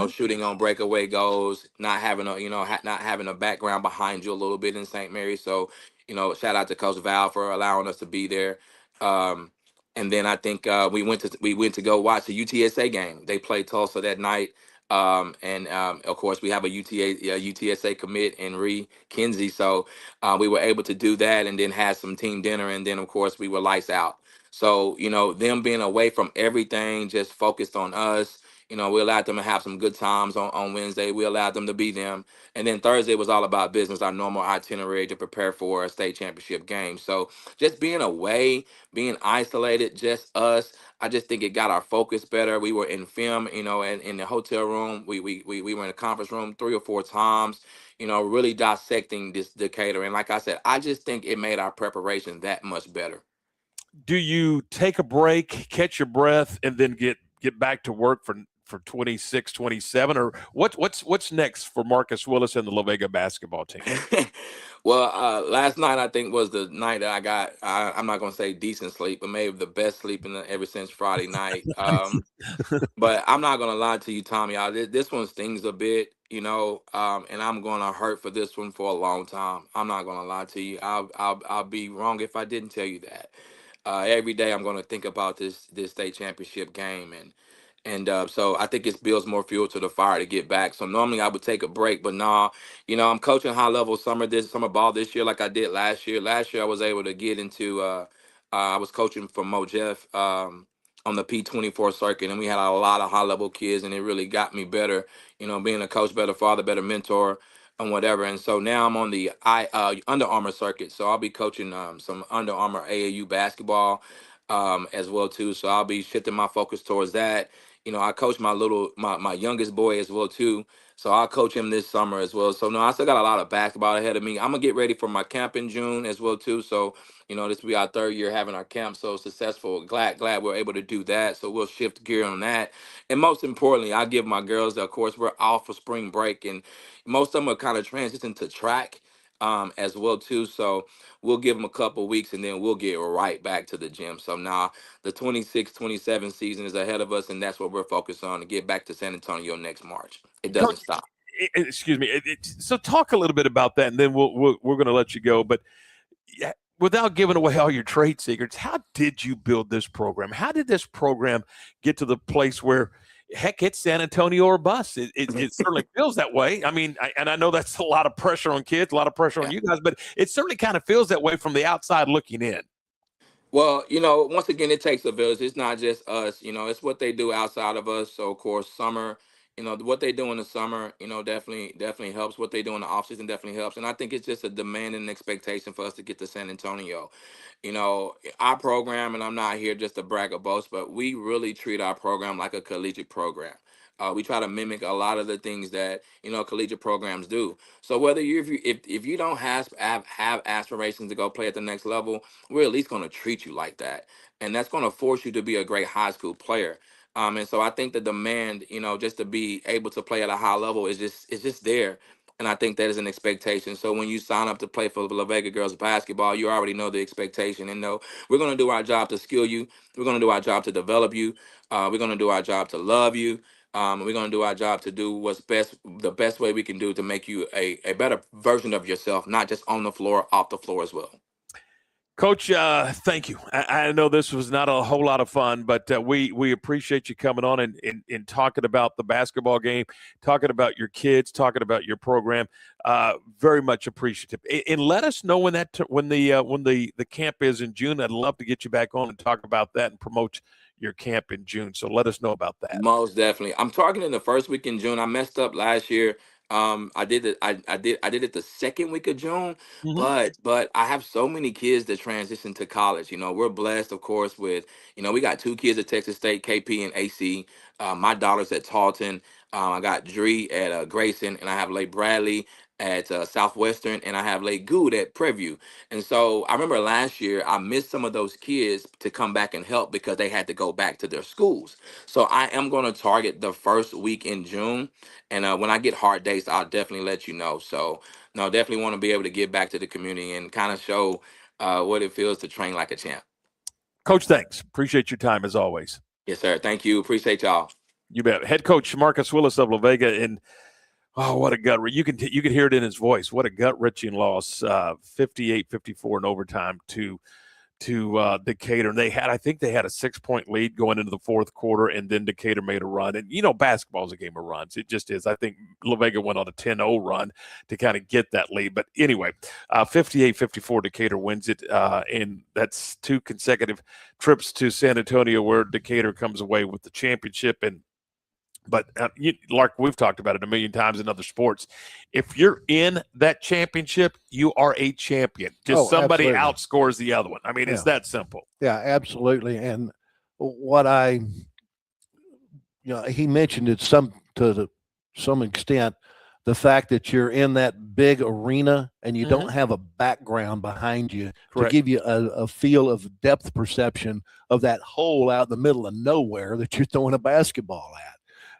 Shooting on breakaway goals, not having not having a background behind you a little bit in St. Mary's. So, shout out to Coach Val for allowing us to be there. And then I think we went to go watch the UTSA game. They played Tulsa that night. Of course, we have a UTSA commit in Ree Kinsey. So we were able to do that and then had some team dinner. And then, of course, we were lights out. So, them being away from everything, just focused on us. We allowed them to have some good times on Wednesday. We allowed them to be them. And then Thursday was all about business, our normal itinerary to prepare for a state championship game. So just being away, being isolated, just us, I just think it got our focus better. We were in film, and in the hotel room. We were in the conference room 3 or 4 times, really dissecting this Decatur. And like I said, I just think it made our preparation that much better. Do you take a break, catch your breath, and then get back to work for 26, 27, or what's next for Marcus Willis and the La Vega basketball team? Well, last night I think was the night that I got. I'm not gonna say decent sleep, but maybe the best sleep ever since Friday night. But I'm not gonna lie to you, Tommy. This one stings a bit, and I'm gonna hurt for this one for a long time. I'm not gonna lie to you. I'll be wrong if I didn't tell you that. Every day I'm gonna think about this state championship game, and so I think it builds more fuel to the fire to get back. So normally I would take a break, but nah, I'm coaching high level summer ball this year like I did last year. Last year I was able to get into. I was coaching for Mo Jeff. On the P24 circuit, and we had a lot of high level kids, and it really got me better, being a coach, better father, better mentor, and whatever. And so now I'm on the Under Armour circuit, so I'll be coaching some Under Armour AAU basketball as well too. So I'll be shifting my focus towards that. I coach my youngest boy as well too, so I'll coach him this summer as well. So no, I still got a lot of basketball ahead of me. I'm gonna get ready for my camp in June as well too. So this will be our third year having our camp so successful. Glad we're able to do that. So we'll shift gear on that. And most importantly, I give my girls, of course, we're off for spring break, and most of them are kind of transitioning to track as well too. So we'll give them a couple weeks, and then we'll get right back to the gym. So now the 26-27 season is ahead of us, and that's what we're focused on, to get back to San Antonio next March. It doesn't stop. Excuse me. So talk a little bit about that, and then we're going to let you go. But yeah, without giving away all your trade secrets, how did you build this program? How did this program get to the place where, heck, it's San Antonio or bust? It certainly feels that way. I mean, I know that's a lot of pressure on kids, a lot of pressure on you guys, but it certainly kind of feels that way from the outside looking in. Well, once again, it takes a village. It's not just us. It's what they do outside of us. So, of course, summer, what they do in the summer, definitely helps. What they do in the offseason definitely helps. And I think it's just a demand and expectation for us to get to San Antonio. Our program, and I'm not here just to brag or boast, but we really treat our program like a collegiate program. We try to mimic a lot of the things that collegiate programs do. So whether if you don't have aspirations to go play at the next level, we're at least going to treat you like that, and that's going to force you to be a great high school player. And so I think the demand, just to be able to play at a high level is just there. And I think that is an expectation. So when you sign up to play for La Vega girls basketball, you already know the expectation, and know we're going to do our job to skill you. We're going to do our job to develop you. We're going to do our job to love you. We're going to do our job to do what's best, the best way we can do to make you a better version of yourself, not just on the floor, off the floor as well. Coach, thank you. I know this was not a whole lot of fun, but we appreciate you coming on and talking about the basketball game, talking about your kids, talking about your program. Very much appreciative. And let us know when the camp is in June. I'd love to get you back on and talk about that and promote your camp in June. So let us know about that. Most definitely. I'm targeting the first week in June. I messed up last year. I did it the second week of June, but I have so many kids that transition to college. We're blessed, of course, with we got 2 kids at Texas State, KP and AC. My daughter's at Tarleton. I got Dree at Grayson, and I have Lake Bradley at Southwestern, and I have Lake Good at Preview. And so I remember last year I missed some of those kids to come back and help because they had to go back to their schools. So I am going to target the first week in June, and when I get hard dates, I'll definitely let you know. So no, definitely want to be able to give back to the community and kind of show what it feels to train like a champ. Coach, thanks. Appreciate your time as always. Yes, sir. Thank you. Appreciate y'all. You bet. Head coach Marcus Willis of La Vega, and what a gut! You can hear it in his voice. What a gut-wrenching loss, 58-54 in overtime to Decatur. And I think they had a 6-point lead going into the fourth quarter, and then Decatur made a run. And basketball is a game of runs. It just is. I think La Vega went on a 10-0 run to kind of get that lead. But anyway, 58-54, Decatur wins it, and that's 2 consecutive trips to San Antonio where Decatur comes away with the championship. But like we've talked about it a million times in other sports, if you're in that championship, you are a champion. Just somebody outscores the other one. I mean, it's that simple. Yeah, absolutely. And what he mentioned it to some extent, the fact that you're in that big arena and you don't have a background behind you to give you a feel of depth perception of that hole out in the middle of nowhere that you're throwing a basketball at.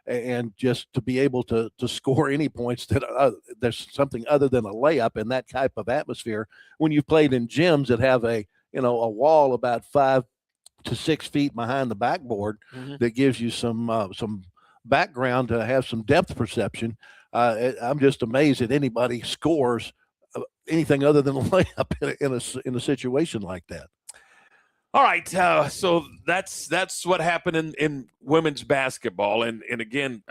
and just to be able to score any points that there's something other than a layup in that type of atmosphere. When you've played in gyms that have a wall about 5 to 6 feet behind the backboard that gives you some background to have some depth perception. I'm just amazed that anybody scores anything other than a layup in a situation like that. All right, so that's what happened in women's basketball, and again,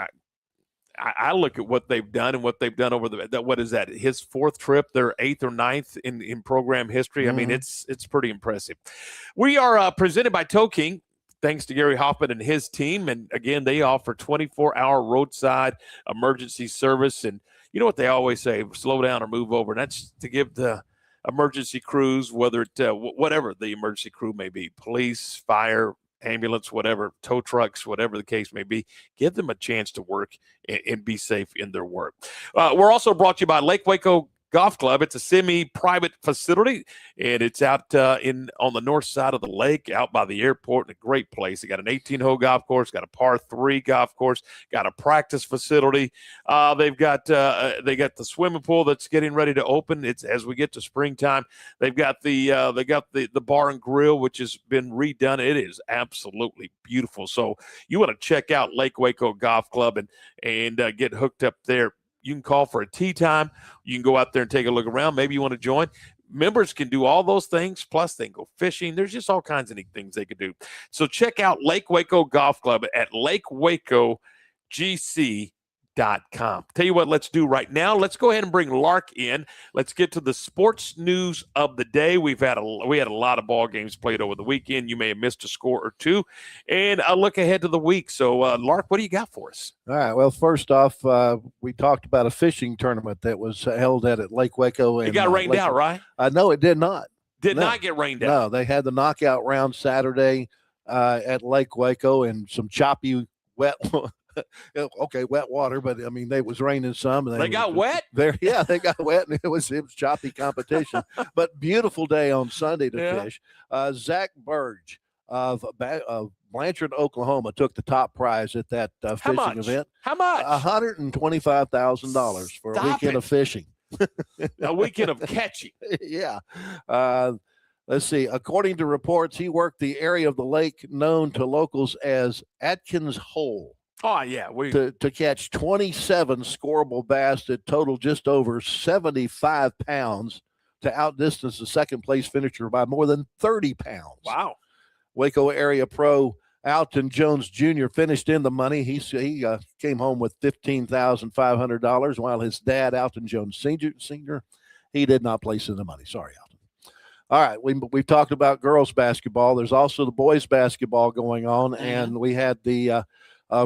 I look at what they've done and what they've done over what is that? His 4th trip, their 8th or 9th in program history. I mean, it's pretty impressive. We are presented by Toe King. Thanks to Gary Hoffman and his team. And again, they offer 24-hour roadside emergency service. And you know what they always say, slow down or move over. And that's to give the emergency crews, whether it, whatever the emergency crew may be, police, fire, ambulance, whatever, tow trucks, whatever the case may be, give them a chance to work and be safe in their work. We're also brought to you by Lake Waco Golf Club. It's a semi-private facility, and it's out on the north side of the lake, out by the airport, in a great place. They got an 18-hole golf course, got a par 3 golf course, got a practice facility. They got the swimming pool that's getting ready to open. It's as we get to springtime. They've got the bar and grill, which has been redone. It is absolutely beautiful. So you want to check out Lake Waco Golf Club and get hooked up there. You can call for a tee time. You can go out there and take a look around. Maybe you want to join. Members can do all those things. Plus, they can go fishing. There's just all kinds of neat things they could do. So check out Lake Waco Golf Club at lakewacogc.com. Tell you what, let's do right now. Let's go ahead and bring Lark in. Let's get to the sports news of the day. We had a lot of ball games played over the weekend. You may have missed a score or two, and a look ahead to the week. So, Lark, what do you got for us? All right. Well, first off, we talked about a fishing tournament that was held at Lake Waco. It got rained out, right? No, it did not. Did not get rained out. No, they had the knockout round Saturday at Lake Waco and some choppy, wet wet water, but I mean, they was raining some. And they got wet? Yeah, they got wet, and it was choppy competition. But beautiful day on Sunday to fish. Zach Burge of Blanchard, Oklahoma, took the top prize at that fishing event. How much? $125,000 for a weekend of fishing. A weekend of catching. Yeah. Let's see. According to reports, he worked the area of the lake known to locals as Atkins Hole. Oh, yeah. To catch 27 scoreable bass that total just over 75 pounds to outdistance the second place finisher by more than 30 pounds. Wow. Waco area pro Alton Jones Jr. finished in the money. He came home with $15,500, while his dad, Alton Jones Sr., he did not place in the money. Sorry, Alton. All right, we've talked about girls basketball. There's also the boys basketball going on, and we had the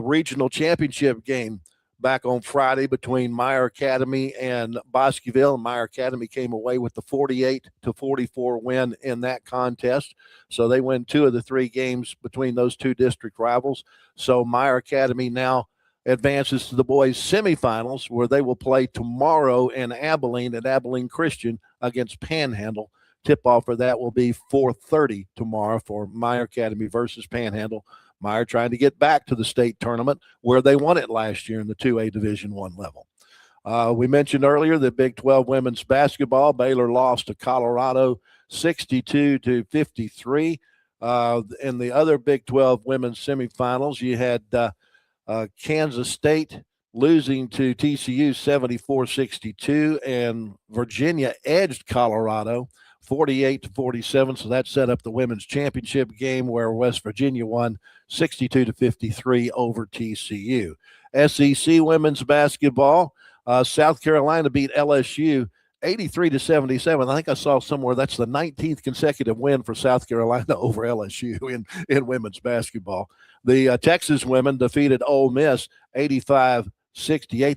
regional championship game back on Friday between Meyer Academy and Bosqueville. And Meyer Academy came away with the 48-44 win in that contest. So they win 2 of the 3 games between those 2 district rivals. So Meyer Academy now advances to the boys semifinals, where they will play tomorrow in Abilene at Abilene Christian against Panhandle. Tip-off for that will be 4:30 tomorrow for Meyer Academy versus Panhandle. Meyer trying to get back to the state tournament where they won it last year in the 2A Division I level. We mentioned earlier the Big 12 women's basketball. Baylor lost to Colorado 62-53. In the other Big 12 women's semifinals, you had Kansas State losing to TCU 74-62, and Virginia edged Colorado 48-47. So that set up the women's championship game, where West Virginia won 62-53 over TCU. SEC women's basketball, South Carolina beat LSU 83-77. I think I saw somewhere that's the 19th consecutive win for South Carolina over LSU in women's basketball. The Texas women defeated Ole Miss 85-68.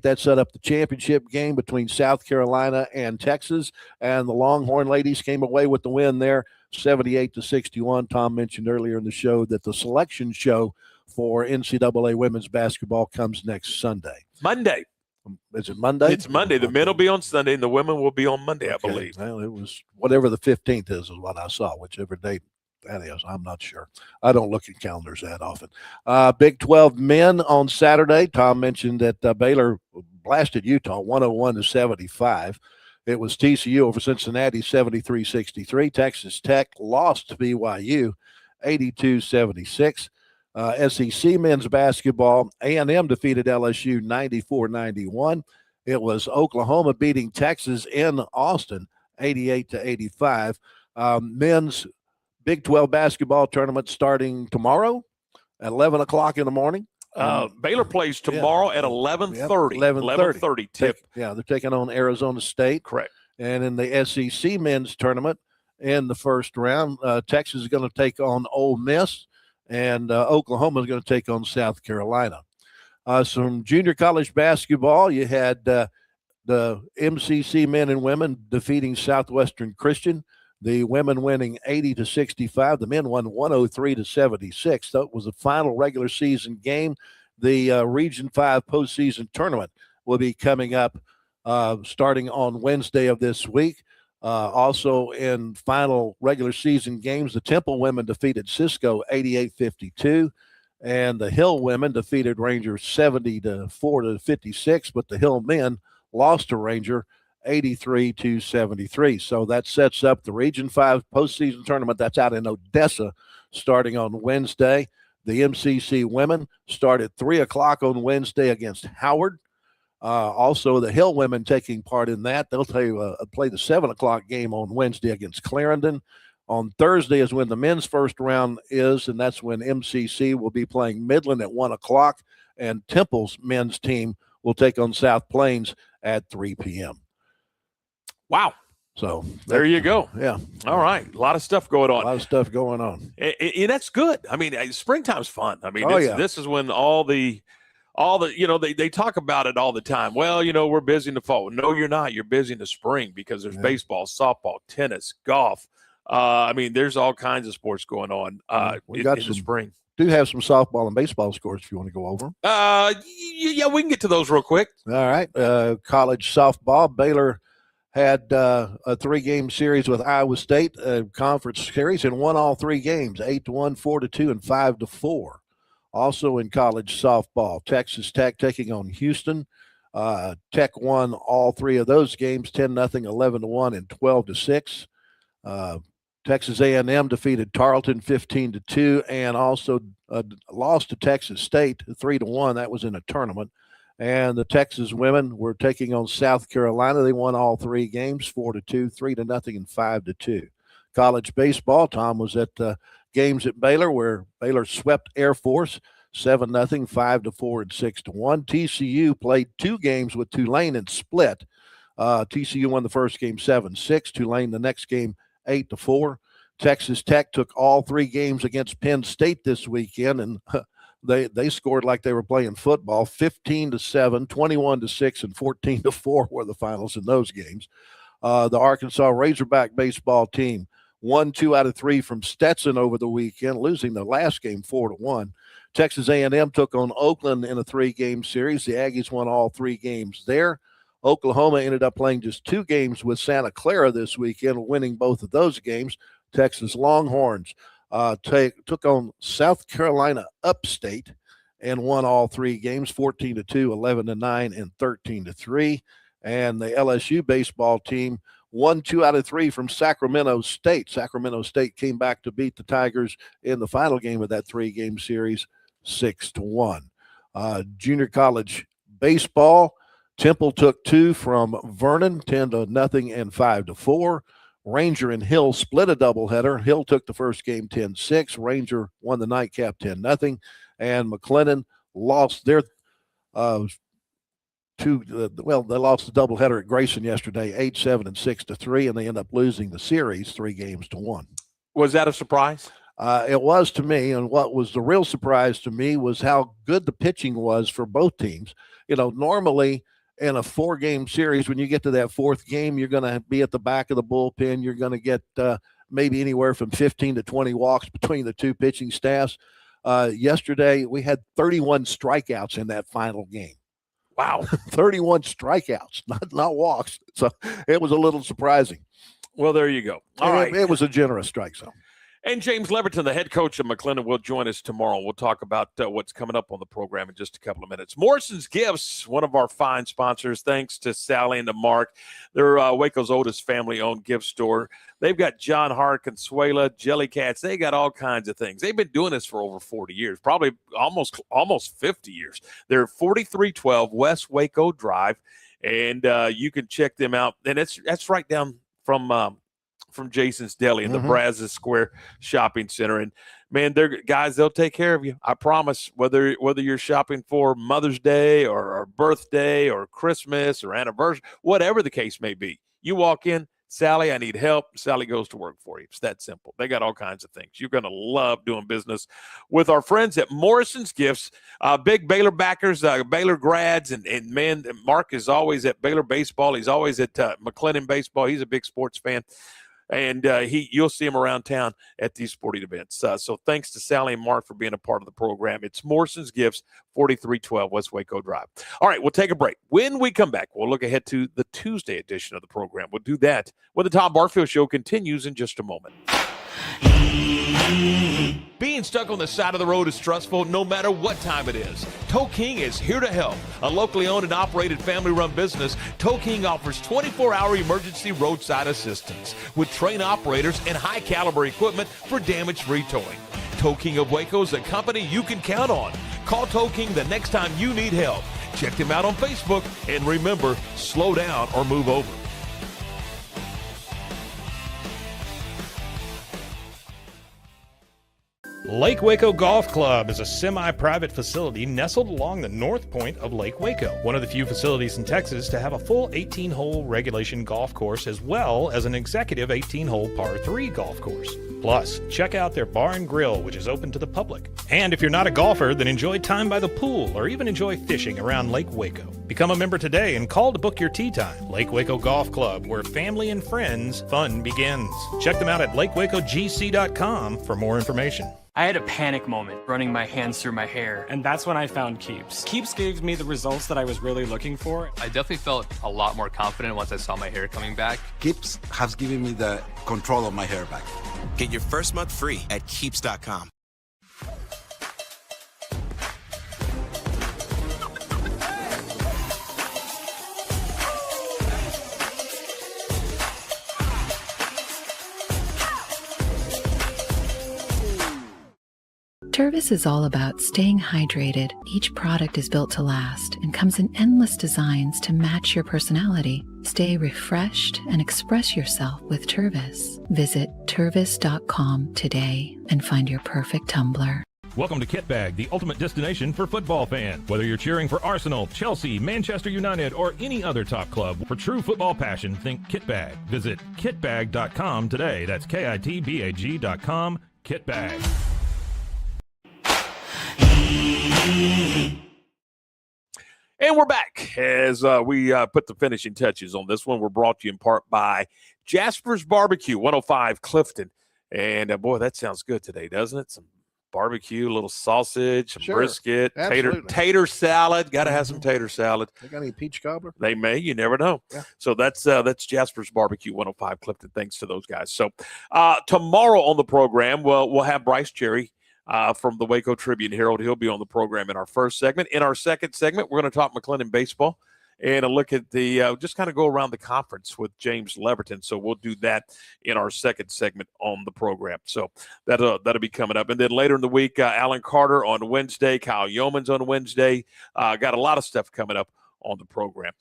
That set up the championship game between South Carolina and Texas, and the Longhorn ladies came away with the win there, 78-61. Tom mentioned earlier in the show that the selection show for NCAA women's basketball comes next Sunday. Monday. Is it Monday? It's Monday. The men will be on Sunday, and the women will be on Monday, I believe. Well, it was whatever the 15th is what I saw, whichever date that is. I'm not sure. I don't look at calendars that often. Big 12 men on Saturday. Tom mentioned that Baylor blasted Utah 101-75. It was TCU over Cincinnati 73-63. Texas Tech lost to BYU 82-76. SEC men's basketball, A&M defeated LSU 94-91. It was Oklahoma beating Texas in Austin 88-85. Men's Big 12 basketball tournament starting tomorrow at 11 o'clock in the morning. Baylor plays tomorrow at 11:30. 11:30 tip. They're taking on Arizona State. Correct. And in the SEC men's tournament in the first round, Texas is going to take on Ole Miss, and Oklahoma is going to take on South Carolina. Some junior college basketball, you had the MCC men and women defeating Southwestern Christian. The women winning 80-65. The men won 103-76. That was the final regular season game. The Region 5 postseason tournament will be coming up starting on Wednesday of this week. Also in final regular season games, the Temple women defeated Cisco 88-52. And the Hill women defeated Ranger 70-56. But the Hill men lost to Ranger 83-73. So that sets up the Region 5 postseason tournament. That's out in Odessa starting on Wednesday. The MCC women start at 3 o'clock on Wednesday against Howard. Also, the Hill women taking part in that. They'll play the 7 o'clock game on Wednesday against Clarendon. On Thursday is when the men's first round is, and that's when MCC will be playing Midland at 1 o'clock, and Temple's men's team will take on South Plains at 3 p.m. Wow. So there you go. Yeah. All right. A lot of stuff going on. And that's good. I mean, springtime's fun. I mean, this is when all the, they talk about it all the time. Well, we're busy in the fall. No, you're not. You're busy in the spring because there's baseball, softball, tennis, golf. I mean, there's all kinds of sports going on in the spring. Do have some softball and baseball scores if you want to go over. Yeah, we can get to those real quick. All right. College softball, Baylor had a 3-game series with Iowa State, conference series, and won all 3 games, 8-1, 4-2, and 5-4. Also in college softball, Texas Tech taking on Houston. Tech won all 3 of those games, 10-0, 11-1, and 12-6. Texas A&M defeated Tarleton 15-2, and also lost to Texas State 3-1. That was in a tournament. And the Texas women were taking on South Carolina. They won all 3 games, 4-2, 3-0, and 5-2. College baseball, Tom was at games at Baylor where Baylor swept Air Force 7-0, 5-4, and 6-1. TCU played 2 games with Tulane and split. TCU won the first game 7-6. Tulane the next game 8-4. Texas Tech took all 3 games against Penn State this weekend, and they scored like they were playing football. 15-7, 21-6, and 14-4 were the finals in those games. The Arkansas Razorback baseball team won 2 out of 3 from Stetson over the weekend, losing the last game 4-1. Texas A&M took on Oakland in a 3-game series. The Aggies won all 3 games there. Oklahoma ended up playing just 2 games with Santa Clara this weekend, winning both of those games. Texas Longhorns took on South Carolina Upstate and won all 3 games, 14-2, 11-9, and 13-3. And the LSU baseball team won 2 out of 3 from Sacramento State. Sacramento State came back to beat the Tigers in the final game of that 3-game series, 6-1. Junior college baseball, Temple took 2 from Vernon, 10-0 and 5-4. Ranger and Hill split a doubleheader. Hill took the first game 10-6. Ranger won the nightcap 10-0. And McLennan lost their they lost the doubleheader at Grayson yesterday, 8-7 and 6-3, and they end up losing the series 3-1. Was that a surprise? It was to me, and what was the real surprise to me was how good the pitching was for both teams. Normally in a 4-game series, when you get to that 4th game, you're going to be at the back of the bullpen. You're going to get maybe anywhere from 15 to 20 walks between the 2 pitching staffs. Yesterday, we had 31 strikeouts in that final game. Wow. 31 strikeouts, not walks. So it was a little surprising. Well, there you go. All right. It was a generous strike zone. And James Leverton, the head coach of McLennan, will join us tomorrow. We'll talk about what's coming up on the program in just a couple of minutes. Morrison's Gifts, one of our fine sponsors, thanks to Sally and to Mark. They're Waco's oldest family-owned gift store. They've got John Hart, Consuela, Jelly Cats. They got all kinds of things. They've been doing this for over 40 years, probably almost 50 years. They're 4312 West Waco Drive, and you can check them out. And that's right down from Jason's Deli in the Brazos Square Shopping Center. And man, they'll take care of you. I promise. Whether you're shopping for Mother's Day or birthday or Christmas or anniversary, whatever the case may be, you walk in, Sally, I need help. Sally goes to work for you. It's that simple. They got all kinds of things. You're going to love doing business with our friends at Morrison's Gifts. Big Baylor backers, Baylor grads, and man, Mark is always at Baylor baseball. He's always at McLennan baseball. He's a big sports fan. And you'll see him around town at these sporting events. So thanks to Sally and Mark for being a part of the program. It's Morrison's Gifts, 4312 West Waco Drive. All right, we'll take a break. When we come back, we'll look ahead to the Tuesday edition of the program. We'll do that when the Tom Barfield Show continues in just a moment. Being stuck on the side of the road is stressful no matter what time it is. Tow King is here to help. A locally owned and operated family-run business, Tow King offers 24-hour emergency roadside assistance with trained operators and high-caliber equipment for damage-free towing. Tow King of Waco is a company you can count on. Call Tow King the next time you need help. Check them out on Facebook, and remember, slow down or move over. Lake Waco Golf Club is a semi-private facility nestled along the north point of Lake Waco, one of the few facilities in Texas to have a full 18-hole regulation golf course as well as an executive 18-hole par 3 golf course. Plus, check out their bar and grill, which is open to the public. And if you're not a golfer, then enjoy time by the pool or even enjoy fishing around Lake Waco. Become a member today and call to book your tee time. Lake Waco Golf Club, where family and friends fun begins. Check them out at lakewacogc.com for more information. I had a panic moment running my hands through my hair, and that's when I found Keeps. Keeps gave me the results that I was really looking for. I definitely felt a lot more confident once I saw my hair coming back. Keeps has given me the control of my hair back. Get your first month free at Keeps.com. Tervis is all about staying hydrated. Each product is built to last and comes in endless designs to match your personality. Stay refreshed and express yourself with Tervis. Visit Tervis.com today and find your perfect tumbler. Welcome to Kitbag, the ultimate destination for football fans. Whether you're cheering for Arsenal, Chelsea, Manchester United, or any other top club, for true football passion, think Kitbag. Visit kitbag.com today. That's KITBAG.com. Kitbag. And we're back as we put the finishing touches on this one. We're brought to you in part by Jasper's Barbecue, 105 Clifton. And boy, that sounds good today, doesn't it? Some barbecue, a little sausage, some brisket, tater salad. Got to have some tater salad. They got any peach cobbler? They may. You never know. Yeah. So that's Jasper's Barbecue, 105 Clifton. Thanks to those guys. So tomorrow on the program, we'll have Bryce Cherry from the Waco Tribune Herald. He'll be on the program in our first segment. In our second segment, we're going to talk McLennan baseball and a look at the just kind of go around the conference with James Leverton. So we'll do that in our second segment on the program. So that'll be coming up. And then later in the week, Alan Carter on Wednesday, Kyle Yeomans on Wednesday. Got a lot of stuff coming up on the program.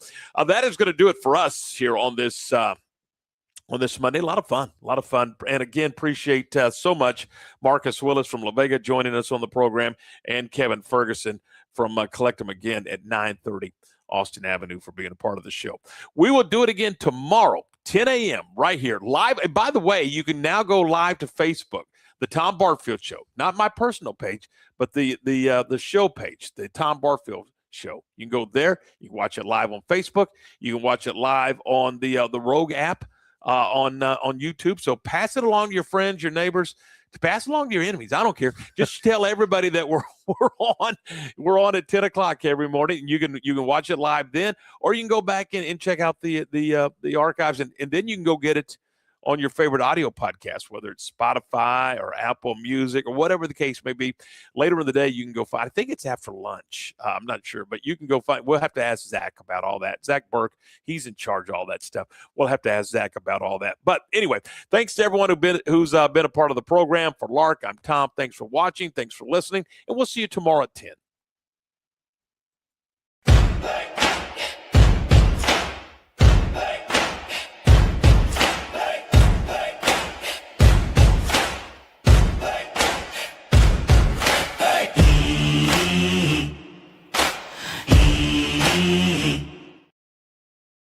That is going to do it for us here on this Monday. A lot of fun. And again, appreciate so much Marcus Willis from La Vega joining us on the program and Kevin Ferguson from Collect 'em Again at 9:30 Austin Avenue for being a part of the show. We will do it again tomorrow, 10 a.m. right here live. And by the way, you can now go live to Facebook, the Tom Barfield Show, not my personal page, but the show page, the Tom Barfield Show. You can go there. You can watch it live on Facebook. You can watch it live on the Rogue app. On YouTube. So pass it along to your friends, your neighbors, to pass along to your enemies. I don't care. Just tell everybody that we're on at 10 o'clock every morning, and you can watch it live then, or you can go back and check out the archives, and then you can go get it on your favorite audio podcast, whether it's Spotify or Apple Music or whatever the case may be. Later in the day, you can go find, I think it's after lunch. I'm not sure, but you can go find, we'll have to ask Zach about all that. Zach Burke, he's in charge of all that stuff. We'll have to ask Zach about all that. But anyway, thanks to everyone who's been a part of the program. For Lark, I'm Tom. Thanks for watching. Thanks for listening. And we'll see you tomorrow at 10.